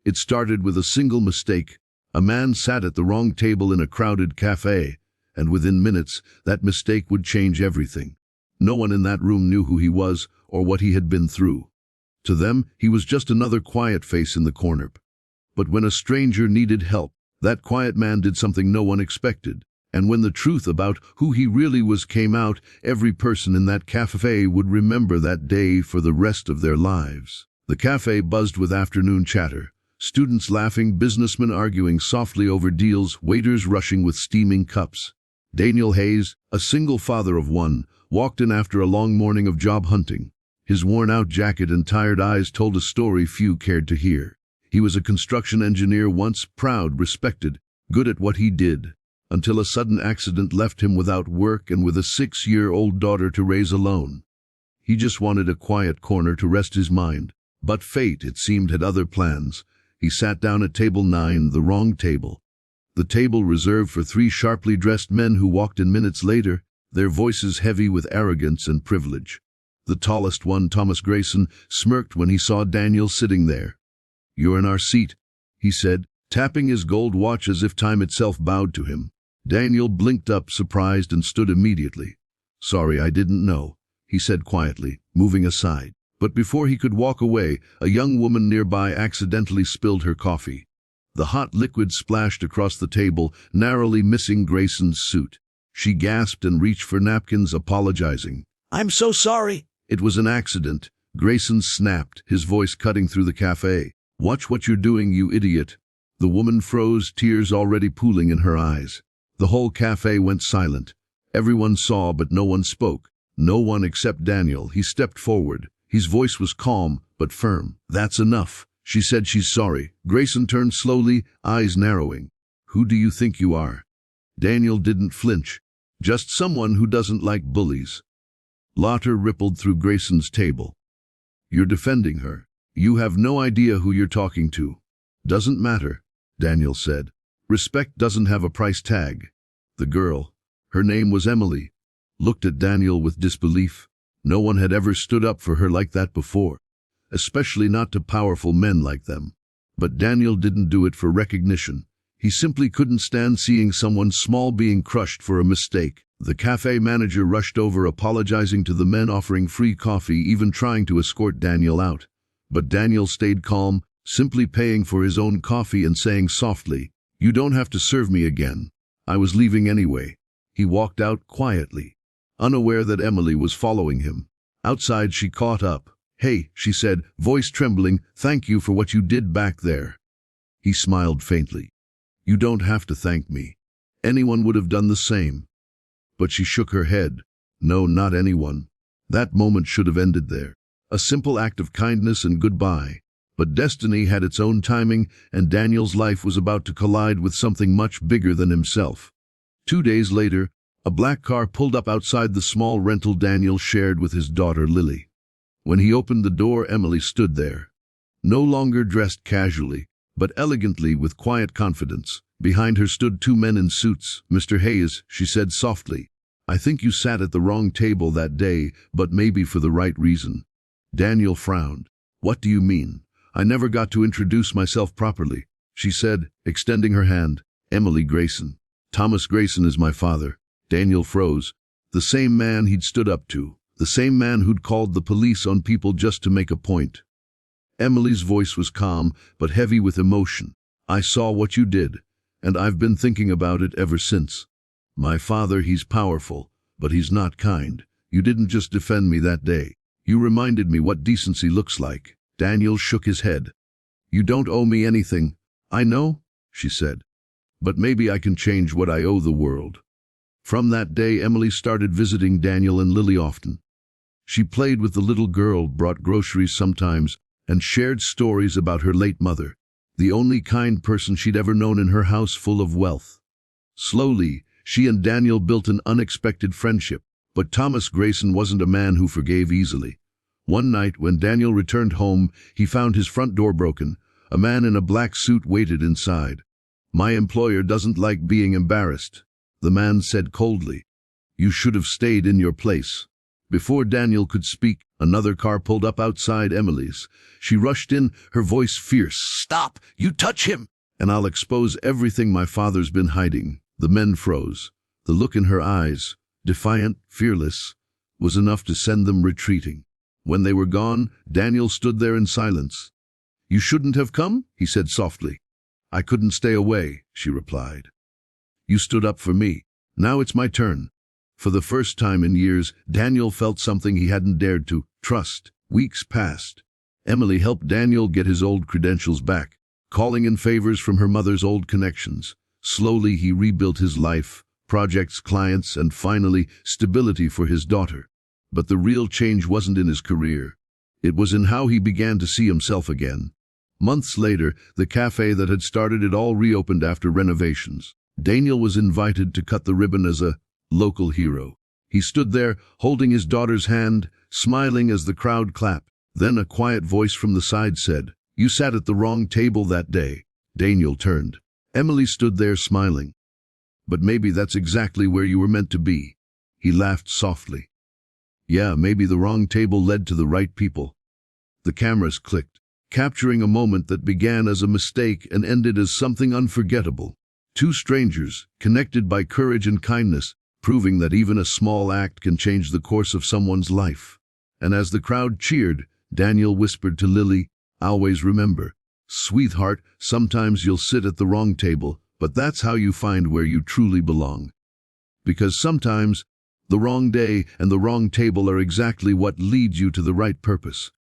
It started with a single mistake. A man sat at the wrong table in a crowded café, and within minutes, that mistake would change everything. No one in that room knew who he was or what he had been through. To them, he was just another quiet face in the corner. But when a stranger needed help, that quiet man did something no one expected. And when the truth about who he really was came out, every person in that café would remember that day for the rest of their lives. The café buzzed with afternoon chatter. Students laughing, businessmen arguing softly over deals, waiters rushing with steaming cups. Daniel Hayes, a single father of one, walked in after a long morning of job hunting. His worn-out jacket and tired eyes told a story few cared to hear. He was a construction engineer once, proud, respected, good at what he did, until a sudden accident left him without work and with a 6-year-old daughter to raise alone. He just wanted a quiet corner to rest his mind. But fate, it seemed, had other plans. He sat down at table 9, the wrong table. The table reserved for 3 sharply dressed men who walked in minutes later, their voices heavy with arrogance and privilege. The tallest one, Thomas Grayson, smirked when he saw Daniel sitting there. "You're in our seat," he said, tapping his gold watch as if time itself bowed to him. Daniel blinked up, surprised, and stood immediately. "Sorry, I didn't know," he said quietly, moving aside. But before he could walk away, a young woman nearby accidentally spilled her coffee. The hot liquid splashed across the table, narrowly missing Grayson's suit. She gasped and reached for napkins, apologizing. "I'm so sorry." "It was an accident," Grayson snapped, his voice cutting through the café. "Watch what you're doing, you idiot." The woman froze, tears already pooling in her eyes. The whole café went silent. Everyone saw, but no one spoke. No one except Daniel. He stepped forward. His voice was calm, but firm. "That's enough." She said she's sorry. Grayson turned slowly, eyes narrowing. "Who do you think you are?" Daniel didn't flinch. "Just someone who doesn't like bullies." Laughter rippled through Grayson's table. "You're defending her. You have no idea who you're talking to." "Doesn't matter," Daniel said. "Respect doesn't have a price tag." The girl, her name was Emily, looked at Daniel with disbelief. No one had ever stood up for her like that before, especially not to powerful men like them. But Daniel didn't do it for recognition. He simply couldn't stand seeing someone small being crushed for a mistake. The cafe manager rushed over, apologizing to the men, offering free coffee, even trying to escort Daniel out. But Daniel stayed calm, simply paying for his own coffee and saying softly, "You don't have to serve me again. I was leaving anyway." He walked out quietly, unaware that Emily was following him. Outside, she caught up. "Hey," she said, voice trembling, "thank you for what you did back there." He smiled faintly. "You don't have to thank me. Anyone would have done the same." But she shook her head. "No, not anyone." That moment should have ended there. A simple act of kindness and goodbye. But destiny had its own timing, and Daniel's life was about to collide with something much bigger than himself. 2 days later, a black car pulled up outside the small rental Daniel shared with his daughter Lily. When he opened the door, Emily stood there. No longer dressed casually, but elegantly, with quiet confidence. Behind her stood 2 men in suits. "Mr. Hayes," she said softly, "I think you sat at the wrong table that day, but maybe for the right reason." Daniel frowned. "What do you mean? I never got to introduce myself properly," she said, extending her hand. "Emily Grayson. Thomas Grayson is my father." Daniel froze. The same man he'd stood up to. The same man who'd called the police on people just to make a point. Emily's voice was calm, but heavy with emotion. "I saw what you did, and I've been thinking about it ever since. My father, he's powerful, but he's not kind. You didn't just defend me that day. You reminded me what decency looks like." Daniel shook his head. "You don't owe me anything." "I know," she said. "But maybe I can change what I owe the world." From that day, Emily started visiting Daniel and Lily often. She played with the little girl, brought groceries sometimes, and shared stories about her late mother, the only kind person she'd ever known in her house full of wealth. Slowly, she and Daniel built an unexpected friendship. But Thomas Grayson wasn't a man who forgave easily. One night, when Daniel returned home, he found his front door broken. A man in a black suit waited inside. "My employer doesn't like being embarrassed," the man said coldly. "You should have stayed in your place." Before Daniel could speak, Another car pulled up outside Emily's. She rushed in, her voice fierce. "Stop! You touch him! And I'll expose everything my father's been hiding." The men froze. The look in her eyes, defiant, fearless, was enough to send them retreating. When they were gone, Daniel stood there in silence. "You shouldn't have come," he said softly. "I couldn't stay away," she replied. "You stood up for me. Now it's my turn." For the first time in years, Daniel felt something he hadn't dared to trust. Weeks passed. Emily helped Daniel get his old credentials back, calling in favors from her mother's old connections. Slowly he rebuilt his life, projects, clients, and finally stability for his daughter. But the real change wasn't in his career. It was in how he began to see himself again. Months later, the cafe that had started it all reopened after renovations. Daniel was invited to cut the ribbon as a local hero. He stood there, holding his daughter's hand, smiling as the crowd clapped. Then a quiet voice from the side said, "You sat at the wrong table that day." Daniel turned. Emily stood there smiling. "But maybe that's exactly where you were meant to be." He laughed softly. "Yeah, maybe the wrong table led to the right people." The cameras clicked, capturing a moment that began as a mistake and ended as something unforgettable. Two strangers, connected by courage and kindness, proving that even a small act can change the course of someone's life. And as the crowd cheered, Daniel whispered to Lily, "Always remember, sweetheart, sometimes you'll sit at the wrong table, but that's how you find where you truly belong." Because sometimes, the wrong day and the wrong table are exactly what leads you to the right purpose.